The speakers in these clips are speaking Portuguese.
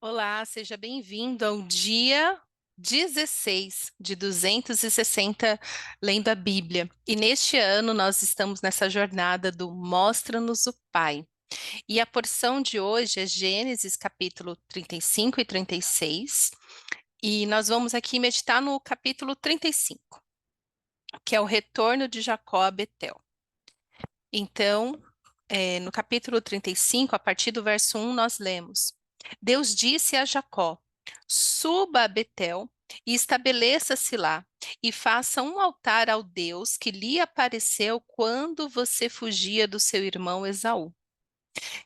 Olá, seja bem-vindo ao dia 16 de 260 lendo a Bíblia. E neste ano nós estamos nessa jornada do Mostra-nos o Pai. E a porção de hoje é Gênesis capítulo 35 e 36. E nós vamos aqui meditar no capítulo 35, que é o retorno de Jacó a Betel. Então, no capítulo 35, a partir do verso 1, nós lemos: Deus disse a Jacó: Suba a Betel e estabeleça-se lá, e faça um altar ao Deus que lhe apareceu quando você fugia do seu irmão Esaú.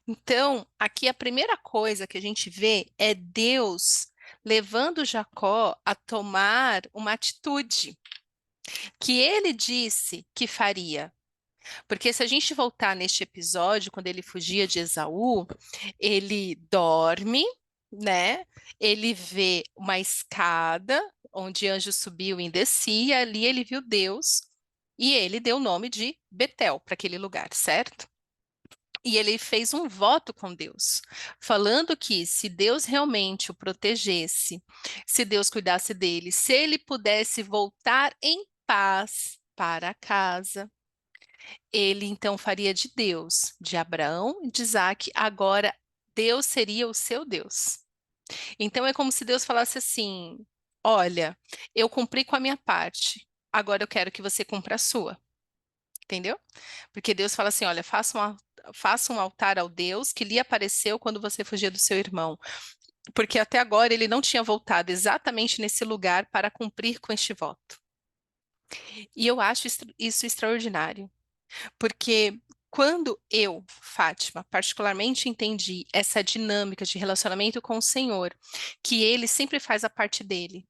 Então, aqui a primeira coisa que a gente vê é Deus levando Jacó a tomar uma atitude que ele disse que faria. Porque se a gente voltar neste episódio, quando ele fugia de Esaú, ele dorme, né? Ele vê uma escada onde anjo subiu e descia, ali ele viu Deus e ele deu o nome de Betel para aquele lugar, certo? E ele fez um voto com Deus, falando que se Deus realmente o protegesse, se Deus cuidasse dele, se ele pudesse voltar em paz para casa, ele então faria de Deus, de Abraão e de Isaac, agora Deus seria o seu Deus. Então é como se Deus falasse assim: Olha, eu cumpri com a minha parte, agora eu quero que você cumpra a sua. Entendeu? Porque Deus fala assim: Olha, faça um altar ao Deus que lhe apareceu quando você fugia do seu irmão. Porque até agora ele não tinha voltado exatamente nesse lugar para cumprir com este voto. E eu acho isso extraordinário. Porque quando eu, Fátima, particularmente entendi essa dinâmica de relacionamento com o Senhor, que ele sempre faz a parte dele,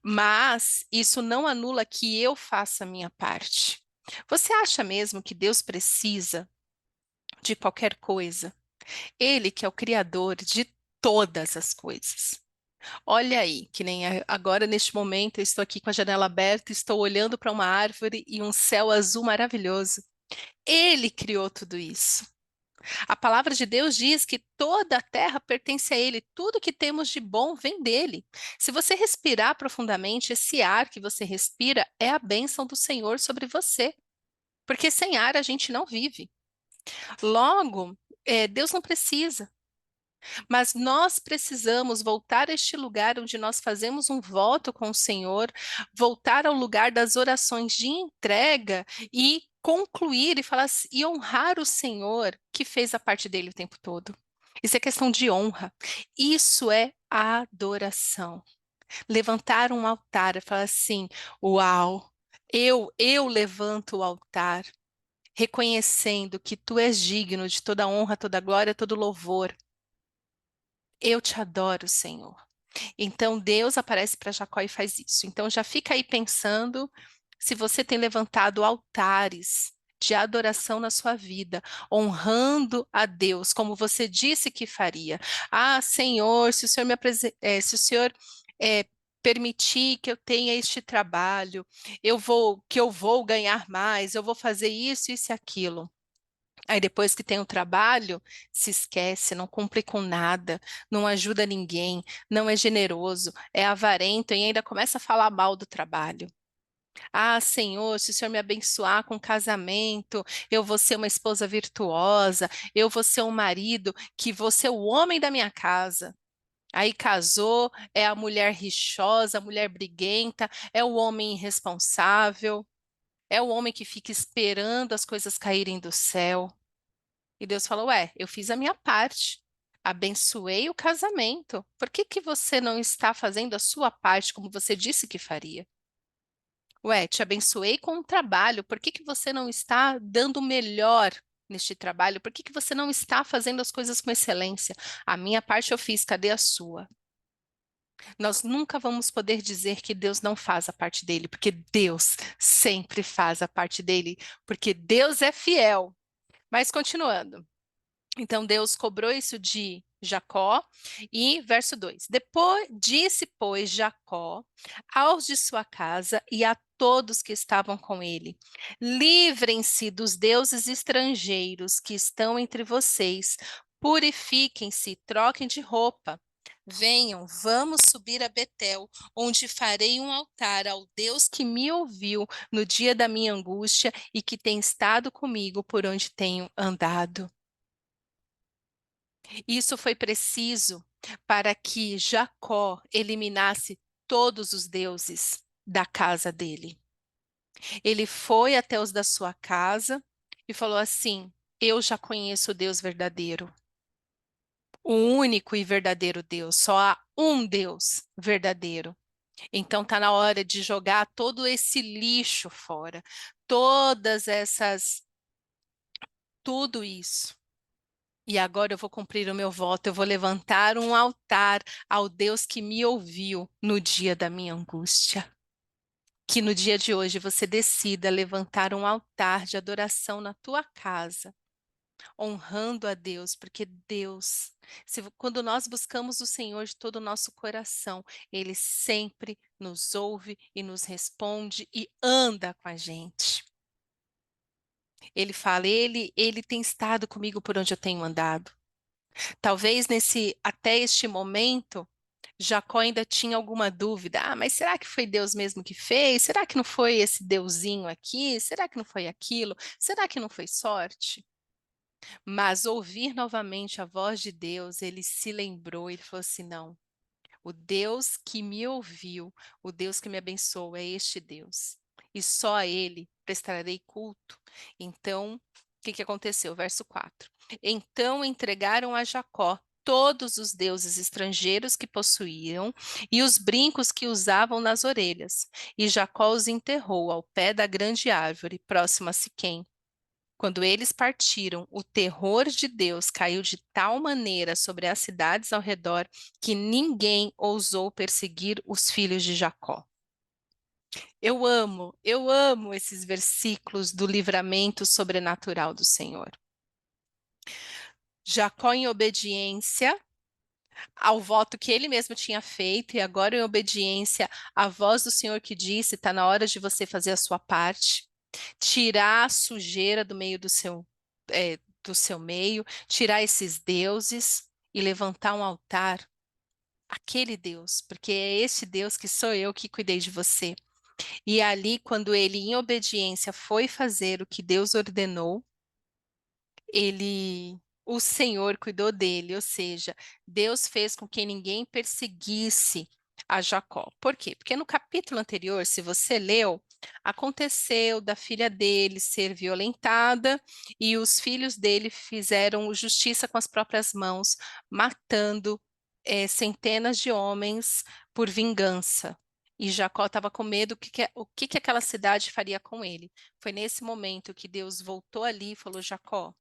mas isso não anula que eu faça a minha parte. Você acha mesmo que Deus precisa de qualquer coisa? Ele que é o criador de todas as coisas. Olha aí, que nem agora neste momento eu estou aqui com a janela aberta, estou olhando para uma árvore e um céu azul maravilhoso. Ele criou tudo isso. A palavra de Deus diz que toda a terra pertence a Ele, tudo que temos de bom vem dele. Se você respirar profundamente, esse ar que você respira é a bênção do Senhor sobre você, porque sem ar a gente não vive. Logo, Deus não precisa. Mas nós precisamos voltar a este lugar onde nós fazemos um voto com o Senhor, voltar ao lugar das orações de entrega e concluir e falar e honrar o Senhor que fez a parte dele o tempo todo. Isso é questão de honra. Isso é adoração. Levantar um altar e falar assim: Uau, eu levanto o altar, reconhecendo que tu és digno de toda honra, toda glória, todo louvor. Eu te adoro, Senhor. Então Deus aparece para Jacó e faz isso. Então já fica aí pensando se você tem levantado altares de adoração na sua vida, honrando a Deus, como você disse que faria. Ah, Senhor, se o Senhor se o Senhor eh, permitir que eu tenha este trabalho, eu vou ganhar mais, eu vou fazer isso, isso e aquilo. Aí depois que tem o trabalho, se esquece, não cumpre com nada, não ajuda ninguém, não é generoso, é avarento e ainda começa a falar mal do trabalho. Ah, Senhor, se o Senhor me abençoar com casamento, eu vou ser uma esposa virtuosa, eu vou ser um marido que vou ser o homem da minha casa. Aí casou, é a mulher rixosa, a mulher briguenta, é o homem irresponsável, é o homem que fica esperando as coisas caírem do céu. E Deus falou: Ué, eu fiz a minha parte, abençoei o casamento. Por que que você não está fazendo a sua parte como você disse que faria? Ué, te abençoei com o trabalho. Por que que você não está dando o melhor neste trabalho? Por que que você não está fazendo as coisas com excelência? A minha parte eu fiz, cadê a sua? Nós nunca vamos poder dizer que Deus não faz a parte dele, porque Deus sempre faz a parte dele, porque Deus é fiel. Mas continuando. Então Deus cobrou isso de Jacó e verso 2. Depois disse, pois, Jacó aos de sua casa e a todos que estavam com ele: Livrem-se dos deuses estrangeiros que estão entre vocês, Purifiquem-se, troquem de roupa. Venham, vamos subir a Betel, onde farei um altar ao Deus que me ouviu no dia da minha angústia e que tem estado comigo por onde tenho andado. Isso foi preciso para que Jacó eliminasse todos os deuses da casa dele. Ele foi até os da sua casa e falou assim: Eu já conheço o Deus verdadeiro, o único e verdadeiro Deus. Só há um Deus verdadeiro. Então tá na hora de jogar todo esse lixo fora, todas essas, tudo isso. E agora eu vou cumprir o meu voto, eu vou levantar um altar ao Deus que me ouviu no dia da minha angústia. Que no dia de hoje você decida levantar um altar de adoração na tua casa, honrando a Deus, porque Deus, quando nós buscamos o Senhor de todo o nosso coração, Ele sempre nos ouve e nos responde e anda com a gente. Ele fala, ele tem estado comigo por onde eu tenho andado. Talvez até este momento, Jacó ainda tinha alguma dúvida. Ah, mas será que foi Deus mesmo que fez? Será que não foi esse deusinho aqui? Será que não foi aquilo? Será que não foi sorte? Mas ouvir novamente a voz de Deus, ele se lembrou, ele falou assim: não, o Deus que me ouviu, o Deus que me abençoou é este Deus. E só a ele prestarei culto. Então, o que que aconteceu? Verso 4. Então entregaram a Jacó todos os deuses estrangeiros que possuíam e os brincos que usavam nas orelhas. E Jacó os enterrou ao pé da grande árvore, próxima a Siquém. Quando eles partiram, o terror de Deus caiu de tal maneira sobre as cidades ao redor que ninguém ousou perseguir os filhos de Jacó. Eu amo esses versículos do livramento sobrenatural do Senhor. Jacó, em obediência ao voto que ele mesmo tinha feito, e agora em obediência à voz do Senhor que disse: está na hora de você fazer a sua parte, tirar a sujeira do meio do seu meio, tirar esses deuses e levantar um altar àquele Deus, porque é esse Deus que sou eu que cuidei de você. E ali, quando ele, em obediência, foi fazer o que Deus ordenou, o Senhor cuidou dele, ou seja, Deus fez com que ninguém perseguisse a Jacó. Por quê? Porque no capítulo anterior, se você leu, aconteceu da filha dele ser violentada e os filhos dele fizeram justiça com as próprias mãos, matando centenas de homens por vingança. E Jacó estava com medo o que que aquela cidade faria com ele. Foi nesse momento que Deus voltou ali e falou: Jacó,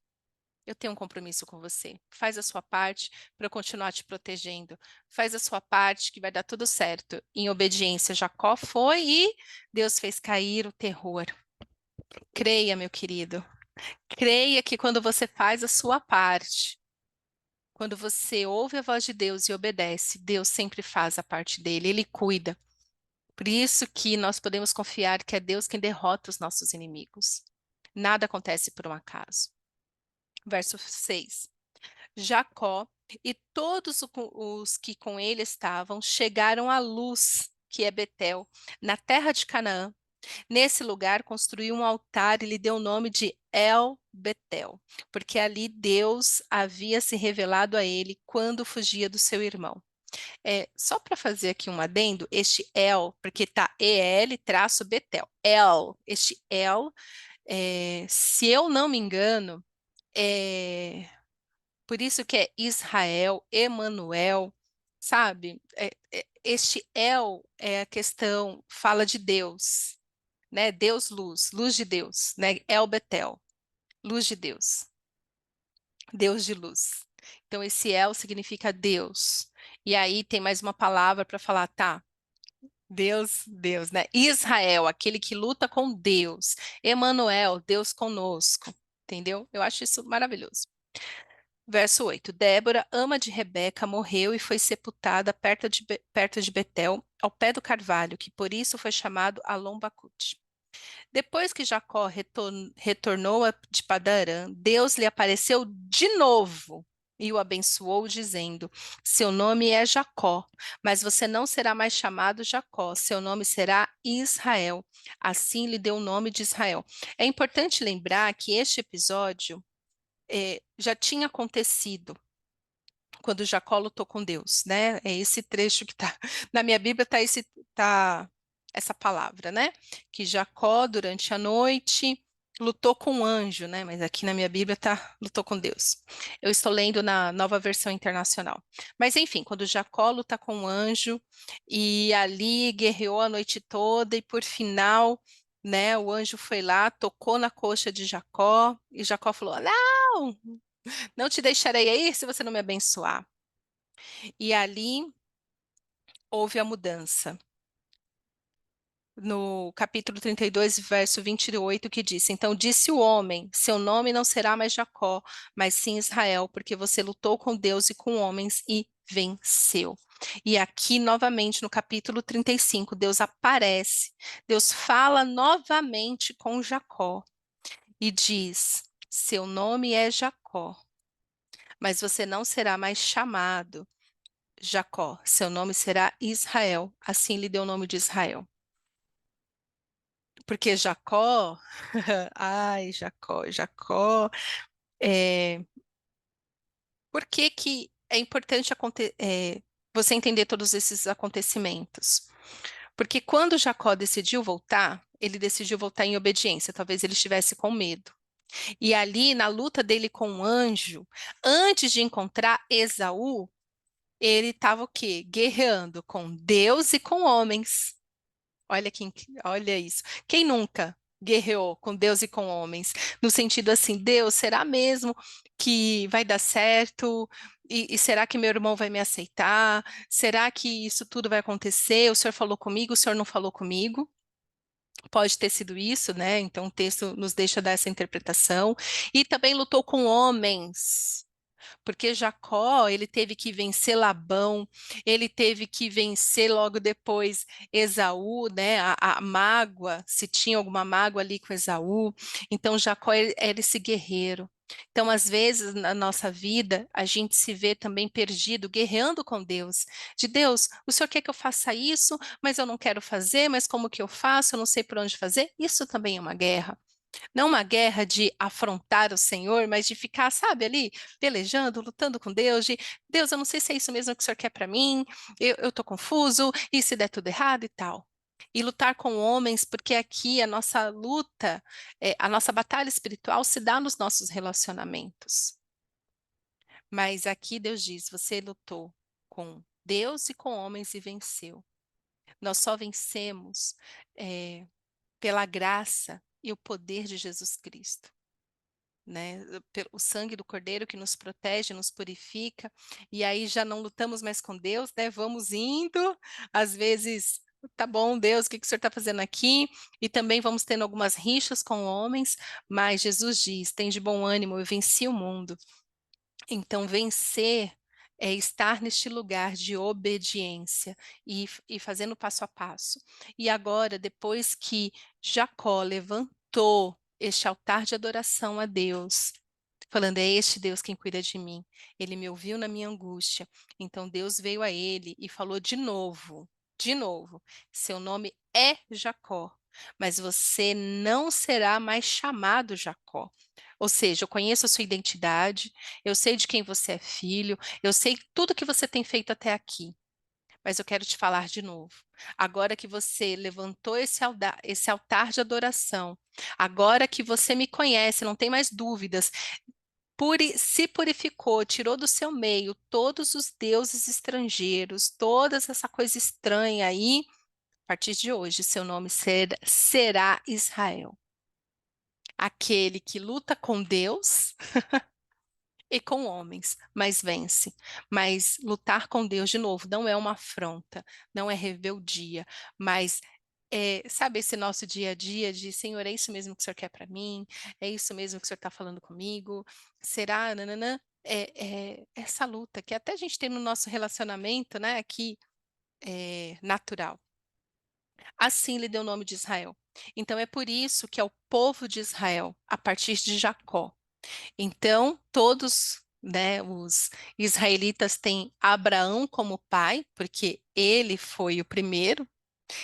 eu tenho um compromisso com você. Faz a sua parte para eu continuar te protegendo. Faz a sua parte que vai dar tudo certo. Em obediência, Jacó foi e Deus fez cair o terror. Creia, meu querido. Creia que quando você faz a sua parte, quando você ouve a voz de Deus e obedece, Deus sempre faz a parte dele, ele cuida. Por isso que nós podemos confiar que é Deus quem derrota os nossos inimigos. Nada acontece por um acaso. Verso 6. Jacó e todos os que com ele estavam chegaram à Luz, que é Betel, na terra de Canaã. Nesse lugar construiu um altar e lhe deu o nome de El Betel, porque ali Deus havia se revelado a ele quando fugia do seu irmão. Só para fazer aqui um adendo, este El, porque tá EL-Betel, El, este El, se eu não me engano, é, por isso que é Israel, Emanuel, sabe? Este El é a questão, fala de Deus, né? Deus luz, luz de Deus, né? El Betel, luz de Deus, Deus de luz. Então esse El significa Deus. E aí tem mais uma palavra para falar, tá? Deus, Deus, né? Israel, aquele que luta com Deus. Emanuel, Deus conosco. Entendeu? Eu acho isso maravilhoso. Verso 8. Débora, ama de Rebeca, morreu e foi sepultada perto de Betel, ao pé do carvalho, que por isso foi chamado Alom-Bacute. Depois que Jacó retornou de Padarã, Deus lhe apareceu de novo. e o abençoou, dizendo: Seu nome é Jacó, mas você não será mais chamado Jacó, seu nome será Israel. Assim lhe deu o nome de Israel. É importante lembrar que este episódio já tinha acontecido quando Jacó lutou com Deus, né? É esse trecho que tá na minha Bíblia, tá essa palavra, né? Que Jacó durante a noite lutou com um anjo, né? Mas aqui na minha Bíblia tá lutou com Deus. Eu estou lendo na Nova Versão Internacional. Mas enfim, quando Jacó luta com um anjo e ali guerreou a noite toda e por final, né, o anjo foi lá, tocou na coxa de Jacó e Jacó falou: "Não, não te deixarei aí se você não me abençoar." E ali houve a mudança. No capítulo 32, verso 28, que diz: Então disse o homem: Seu nome não será mais Jacó, mas sim Israel, porque você lutou com Deus e com homens e venceu. E aqui, novamente, no capítulo 35, Deus aparece, Deus fala novamente com Jacó e diz: Seu nome é Jacó, mas você não será mais chamado Jacó, seu nome será Israel. Assim lhe deu o nome de Israel. Porque Jacó, ai, Jacó, é, por que que é importante você entender todos esses acontecimentos? Porque quando Jacó decidiu voltar, ele decidiu voltar em obediência, talvez ele estivesse com medo. E ali, na luta dele com o anjo, antes de encontrar Esaú, ele estava o quê? Guerreando com Deus e com homens. Olha isso. Quem nunca guerreou com Deus e com homens? No sentido assim, Deus, será mesmo que vai dar certo? E será que meu irmão vai me aceitar? Será que isso tudo vai acontecer? O Senhor falou comigo, o Senhor não falou comigo? Pode ter sido isso, né? Então o texto nos deixa dar essa interpretação. E também lutou com homens. Porque Jacó, ele teve que vencer Labão, ele teve que vencer logo depois Esaú, né? A mágoa, se tinha alguma mágoa ali com Esaú. Então Jacó era esse guerreiro. Então, às vezes, na nossa vida, a gente se vê também perdido, guerreando com Deus. De Deus, o Senhor quer que eu faça isso, mas eu não quero fazer, mas como que eu faço? Eu não sei por onde fazer. Isso também é uma guerra. Não uma guerra de afrontar o Senhor, mas de ficar, sabe, ali, pelejando, lutando com Deus, de Deus, eu não sei se é isso mesmo que o Senhor quer para mim, eu tô confuso, e se der tudo errado e tal. E lutar com homens, porque aqui a nossa luta, a nossa batalha espiritual se dá nos nossos relacionamentos. Mas aqui Deus diz: você lutou com Deus e com homens e venceu. Nós só vencemos pela graça e o poder de Jesus Cristo. Né? O sangue do Cordeiro que nos protege, nos purifica, e aí já não lutamos mais com Deus, né? Vamos indo, às vezes, tá bom, Deus, o que que o Senhor está fazendo aqui? E também vamos tendo algumas rixas com homens, mas Jesus diz: tem de bom ânimo, eu venci o mundo. Então, vencer é estar neste lugar de obediência e fazendo passo a passo. E agora, depois que Jacó levantou este altar de adoração a Deus, falando: é este Deus quem cuida de mim, ele me ouviu na minha angústia. Então, Deus veio a ele e falou de novo: seu nome é Jacó, mas você não será mais chamado Jacó. Ou seja, eu conheço a sua identidade, eu sei de quem você é filho, eu sei tudo que você tem feito até aqui, mas eu quero te falar de novo. Agora que você levantou esse altar de adoração, agora que você me conhece, não tem mais dúvidas, se purificou, tirou do seu meio todos os deuses estrangeiros, toda essa coisa estranha aí, a partir de hoje, seu nome será Israel. Aquele que luta com Deus e com homens, mas vence. Mas lutar com Deus, de novo, não é uma afronta, não é rebeldia, mas sabe esse nosso dia a dia de Senhor, é isso mesmo que o Senhor quer para mim? É isso mesmo que o Senhor está falando comigo? Será? Nananã? É essa luta que até a gente tem no nosso relacionamento, né? Aqui natural. Assim lhe deu o nome de Israel. Então é por isso que é o povo de Israel, a partir de Jacó. Então, todos né? Os israelitas têm Abraão como pai, porque ele foi o primeiro.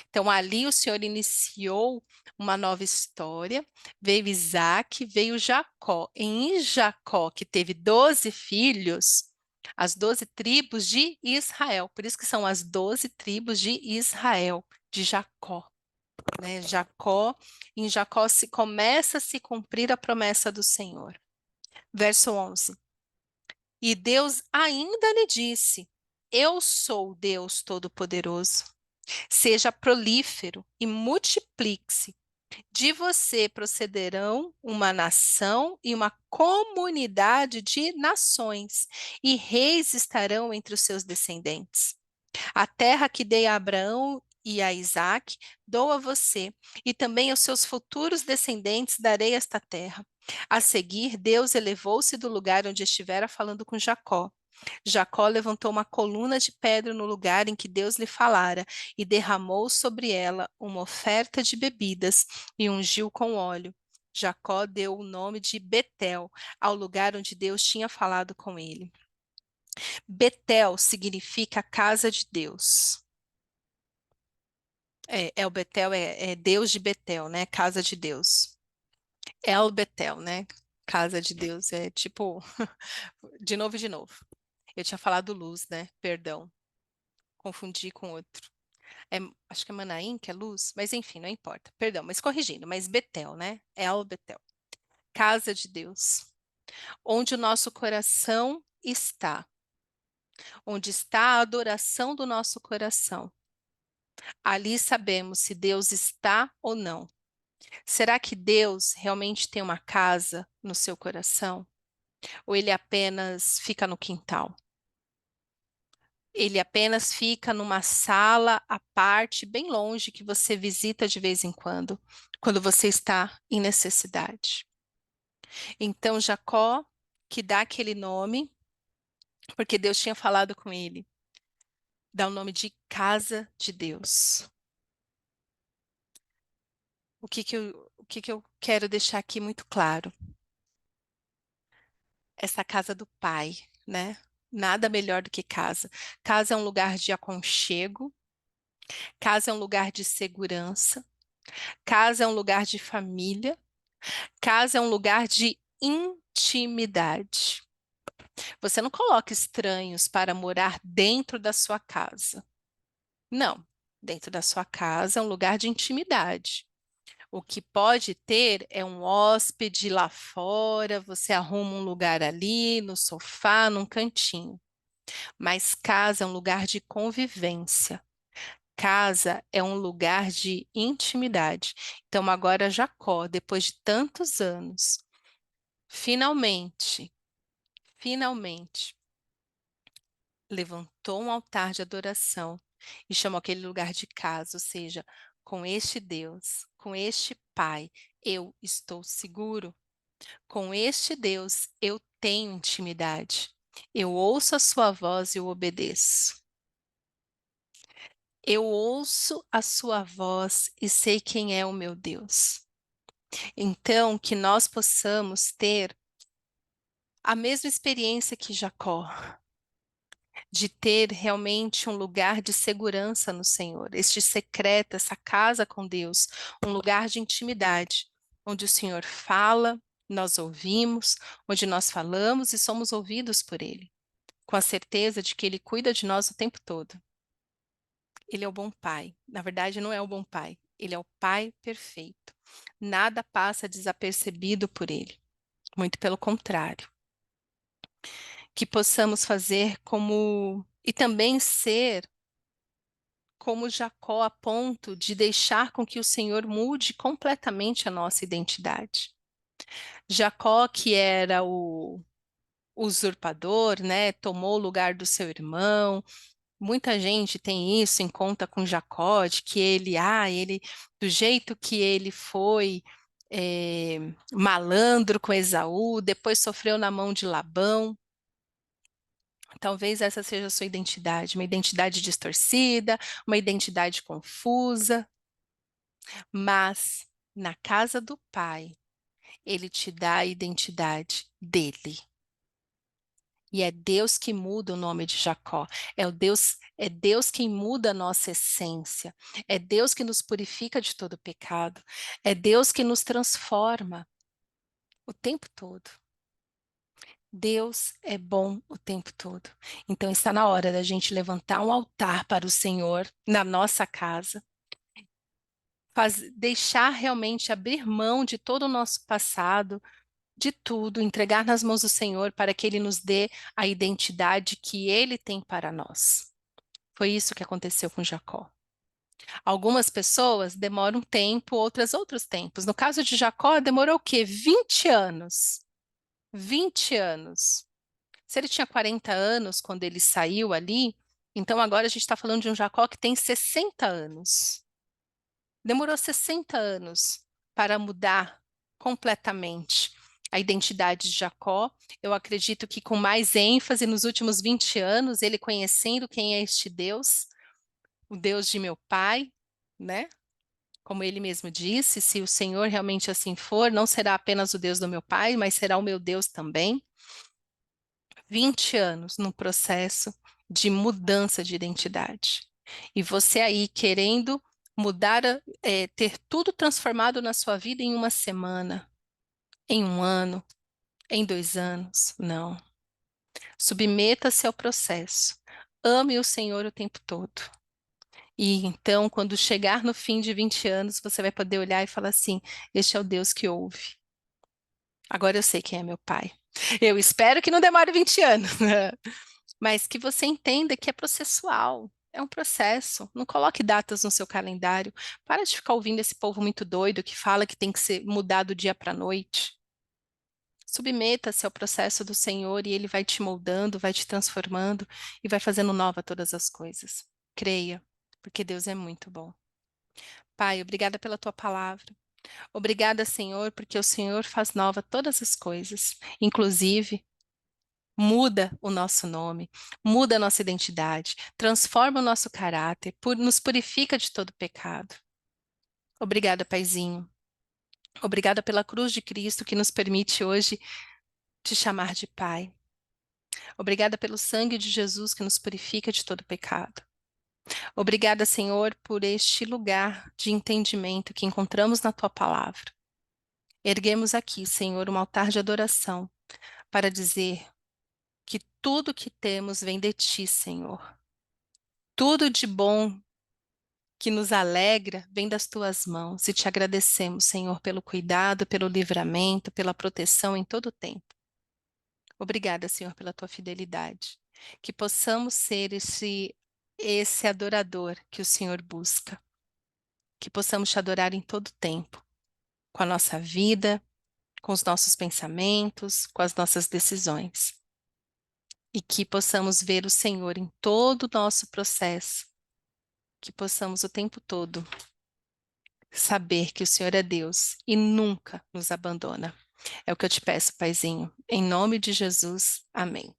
Então, ali o Senhor iniciou uma nova história. Veio Isaac, veio Jacó. Em Jacó, que teve 12 filhos, as 12 tribos de Israel. Por isso que são as 12 tribos de Israel, de Jacó, né? Jacó, em Jacó se começa a se cumprir a promessa do Senhor. Verso 11. E Deus ainda lhe disse: Eu sou o Deus Todo-Poderoso. Seja prolífero e multiplique-se. De você procederão uma nação e uma comunidade de nações, e reis estarão entre os seus descendentes. A terra que dei a Abraão e a Isaque, dou a você, e também aos seus futuros descendentes darei esta terra. A seguir, Deus elevou-se do lugar onde estivera falando com Jacó. Jacó levantou uma coluna de pedra no lugar em que Deus lhe falara e derramou sobre ela uma oferta de bebidas e ungiu com óleo. Jacó deu o nome de Betel ao lugar onde Deus tinha falado com ele. Betel significa casa de Deus. O Betel é Deus de Betel, né? Casa de Deus. El Betel, né? Casa de Deus. É tipo, de novo e de novo. Eu tinha falado luz, né? Perdão, confundi com outro. É, acho que é Manaim, que é luz, mas enfim, não importa. Perdão, mas corrigindo, mas Betel, né? El Betel. Casa de Deus. Onde o nosso coração está. Onde está a adoração do nosso coração. Ali sabemos se Deus está ou não. Será que Deus realmente tem uma casa no seu coração? Ou ele apenas fica no quintal? Ele apenas fica numa sala à parte, bem longe, que você visita de vez em quando você está em necessidade. Então, Jacó, que dá aquele nome, porque Deus tinha falado com ele, dá o nome de casa de Deus. O que que eu quero deixar aqui muito claro? Essa casa do Pai, né? Nada melhor do que casa. Casa é um lugar de aconchego, casa é um lugar de segurança, casa é um lugar de família, casa é um lugar de intimidade. Você não coloca estranhos para morar dentro da sua casa. Não. Dentro da sua casa é um lugar de intimidade. O que pode ter é um hóspede lá fora, você arruma um lugar ali, no sofá, num cantinho. Mas casa é um lugar de convivência. Casa é um lugar de intimidade. Então, agora Jacó, depois de tantos anos, finalmente, finalmente, levantou um altar de adoração e chamou aquele lugar de casa, ou seja, com este Deus, com este Pai, eu estou seguro. Com este Deus, eu tenho intimidade. Eu ouço a sua voz e eu obedeço. Eu ouço a sua voz e sei quem é o meu Deus. Então, que nós possamos ter a mesma experiência que Jacó, de ter realmente um lugar de segurança no Senhor, este secreto, essa casa com Deus, um lugar de intimidade, onde o Senhor fala, nós ouvimos, onde nós falamos e somos ouvidos por Ele, com a certeza de que Ele cuida de nós o tempo todo. Ele é o bom pai. Na verdade, não é o bom pai. Ele é o pai perfeito. Nada passa desapercebido por ele. Muito pelo contrário. Que possamos fazer como e também ser como Jacó a ponto de deixar com que o Senhor mude completamente a nossa identidade. Jacó, que era o usurpador, né, tomou o lugar do seu irmão. Muita gente tem isso em conta com Jacó, de que ele, do jeito que ele foi malandro com Esaú, depois sofreu na mão de Labão. Talvez essa seja a sua identidade, uma identidade distorcida, uma identidade confusa, mas na casa do Pai, ele te dá a identidade dele. E é Deus que muda o nome de Jacó. É Deus quem muda a nossa essência. É Deus que nos purifica de todo pecado. É Deus que nos transforma o tempo todo. Deus é bom o tempo todo. Então está na hora da gente levantar um altar para o Senhor na nossa casa, deixar realmente abrir mão de todo o nosso passado, de tudo, entregar nas mãos do Senhor para que Ele nos dê a identidade que Ele tem para nós. Foi isso que aconteceu com Jacó. Algumas pessoas demoram um tempo, outros tempos. No caso de Jacó, demorou o quê? 20 anos. 20 anos. Se ele tinha 40 anos quando ele saiu ali, então agora a gente está falando de um Jacó que tem 60 anos. Demorou 60 anos para mudar completamente a identidade de Jacó. Eu acredito que com mais ênfase nos últimos 20 anos, ele conhecendo quem é este Deus, o Deus de meu pai, né? Como ele mesmo disse, se o Senhor realmente assim for, não será apenas o Deus do meu pai, mas será o meu Deus também. 20 anos no processo de mudança de identidade. E você aí querendo mudar, ter tudo transformado na sua vida em uma semana, em um ano, em 2 anos. Não. Submeta-se ao processo. Ame o Senhor o tempo todo. E então, quando chegar no fim de 20 anos, você vai poder olhar e falar assim: Este é o Deus que ouve. Agora eu sei quem é meu pai. Eu espero que não demore 20 anos, mas que você entenda que é processual. É um processo. Não coloque datas no seu calendário. Para de ficar ouvindo esse povo muito doido que fala que tem que ser mudado do dia para a noite. Submeta-se ao processo do Senhor e Ele vai te moldando, vai te transformando e vai fazendo nova todas as coisas. Creia, porque Deus é muito bom. Pai, obrigada pela tua palavra. Obrigada, Senhor, porque o Senhor faz nova todas as coisas, inclusive muda o nosso nome, muda a nossa identidade, transforma o nosso caráter, nos purifica de todo pecado. Obrigada, Paizinho. Obrigada pela cruz de Cristo que nos permite hoje te chamar de Pai. Obrigada pelo sangue de Jesus que nos purifica de todo pecado. Obrigada, Senhor, por este lugar de entendimento que encontramos na tua palavra. Erguemos aqui, Senhor, um altar de adoração para dizer que tudo que temos vem de ti, Senhor. Tudo de bom que nos alegra vem das tuas mãos e te agradecemos, Senhor, pelo cuidado, pelo livramento, pela proteção em todo o tempo. Obrigada, Senhor, pela tua fidelidade. Que possamos ser esse adorador que o Senhor busca. Que possamos te adorar em todo o tempo, com a nossa vida, com os nossos pensamentos, com as nossas decisões. E que possamos ver o Senhor em todo o nosso processo. Que possamos o tempo todo saber que o Senhor é Deus e nunca nos abandona. É o que eu te peço, Paizinho. Em nome de Jesus, amém.